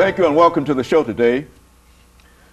Thank you and welcome to the show today.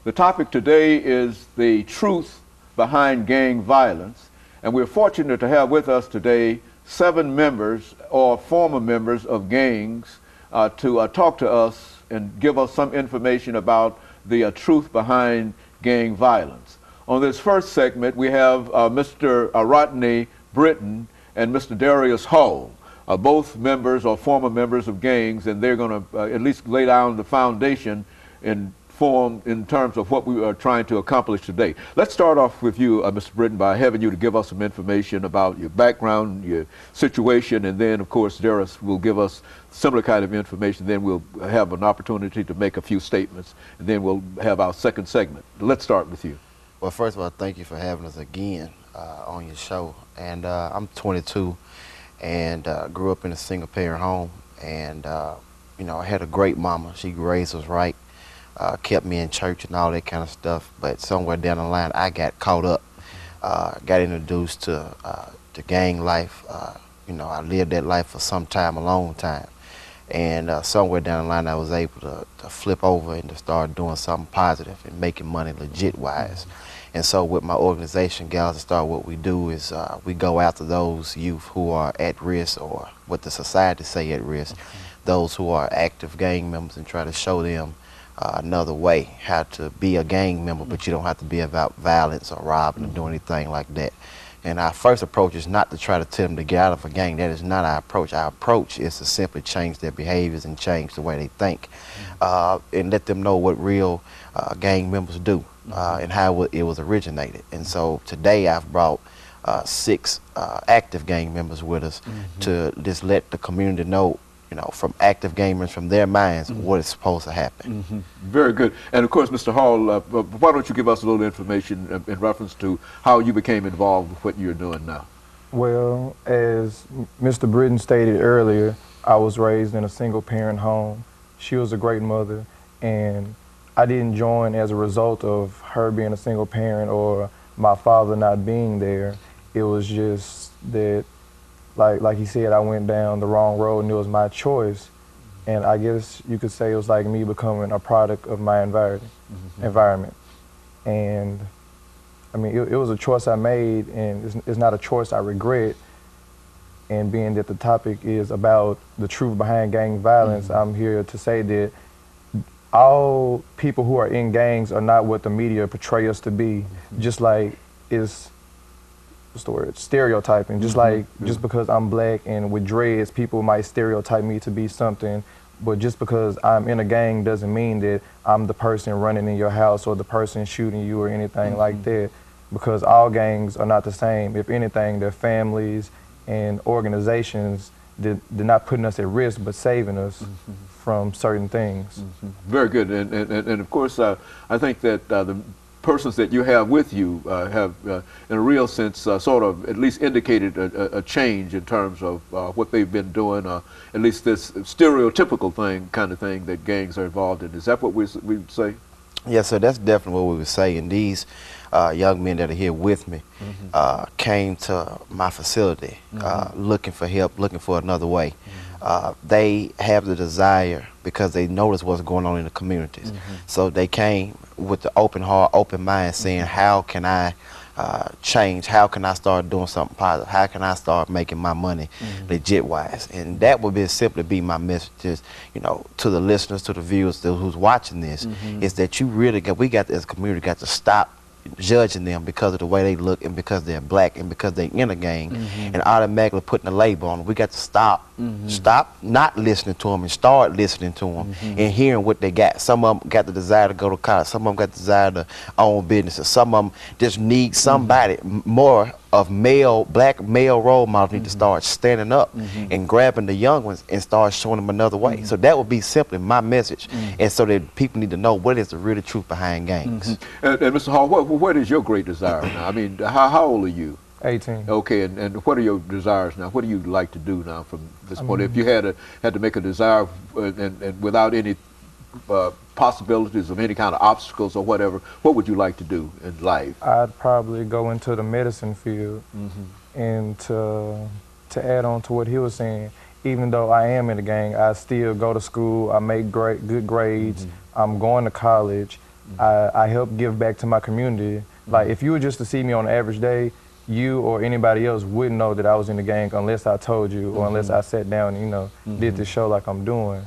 The topic today is the truth behind gang violence, and we're fortunate to have with us today 7 members or former members of gangs to talk to us and give us some information about the truth behind gang violence. On this first segment, we have Mr. RBritton and Mr. Darius Hall, both members or former members of gangs, and they're going to at least lay down the foundation in terms of what we are trying to accomplish today. Let's start off with you, Mr. Britton, by having you to give us some information about your background, your situation, and then, of course, Darius will give us similar kind of information. Then we'll have an opportunity to make a few statements, and then we'll have our second segment. Let's start with you. Well, first of all, thank you for having us again on your show. And I'm 22 and grew up in a single-parent home. And, you know, I had a great mama. She raised us right. Kept me in church and all that kind of stuff, but somewhere down the line I got caught up, got introduced to gang life. You know, I lived that life for some time, a long time, and somewhere down the line I was able to flip over and to start doing something positive and making money legit wise. And so with my organization, Gals to Start, what we do is we go after those youth who are at risk, or what the society say at risk, those who are active gang members, and try to show them another way how to be a gang member, but you don't have to be about violence or robbing or doing anything like that. And our first approach is not to try to tell them to get out of a gang. That is not our approach. Our approach is to simply change their behaviors and change the way they think, and let them know what real gang members do and how it was originated. And so today I've brought 6 active gang members with us to just let the community know, you know, from active gamers, from their minds, what is supposed to happen. Very good. And of course, Mr. Hall, why don't you give us a little information in reference to how you became involved with what you're doing now? Well, as Mr. Britton stated earlier, I was raised in a single-parent home. She was a great mother, and I didn't join as a result of her being a single parent or my father not being there. It was just that, like he said, I went down the wrong road and it was my choice. And I guess you could say it was like me becoming a product of my environment. And I mean, it was a choice I made, and it's not a choice I regret. And being that the topic is about the truth behind gang violence, I'm here to say that all people who are in gangs are not what the media portray us to be. Just like it's, what's the word, stereotyping. Just like, just because I'm black and with dreads, people might stereotype me to be something, but just because I'm in a gang doesn't mean that I'm the person running in your house or the person shooting you or anything like that, because all gangs are not the same. If anything, they're families and organizations that they're not putting us at risk, but saving us from certain things. Very good. And of course, I think that the persons that you have with you have, in a real sense, sort of at least indicated a change in terms of what they've been doing, at least this stereotypical kind of thing that gangs are involved in. Is that what we would say? Yes, sir, that's definitely what we would say. And these young men that are here with me came to my facility looking for help, looking for another way. They have the desire because they notice what's going on in the communities. So they came with the open heart, open mind, saying, how can I change? How can I start doing something positive? How can I start making my money legit wise? And that would be simply be my message, you know, to the listeners, to the viewers, who's watching this, is that you really we got as a community got to stop judging them because of the way they look and because they're black and because they're in a gang and automatically putting a label on them. We got to stop not listening to them and start listening to them and hearing what they got. Some of them got the desire to go to college. Some of them got the desire to own businesses. Some of them just need somebody more of black male role models need to start standing up and grabbing the young ones and start showing them another way. So that would be simply my message, and so that people need to know what is the real truth behind gangs. And Mr. Hall, what is your great desire now? I mean, how old are you? 18. Okay, and what are your desires now? What do you like to do now from this point? If you had to make a desire and without any possibilities of any kind of obstacles or whatever, what would you like to do in life? I'd probably go into the medicine field, and to add on to what he was saying, even though I am in the gang, I still go to school. I make good grades. I'm going to college. I help give back to my community. Like, if you were just to see me on an average day, you or anybody else wouldn't know that I was in the gang unless I told you or unless I sat down and, you know, did the show like I'm doing.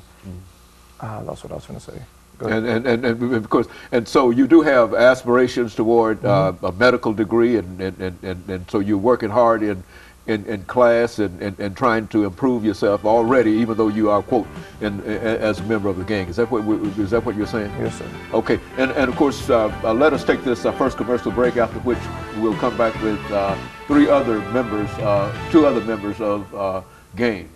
That's what I was going to say. And because so you do have aspirations toward a medical degree, and so you're working hard in class and trying to improve yourself already, even though you are, quote, as a member of the gang. Is that what you're saying? Yes, sir. Okay, and of course, let us take this first commercial break, after which we'll come back with two other members of gangs.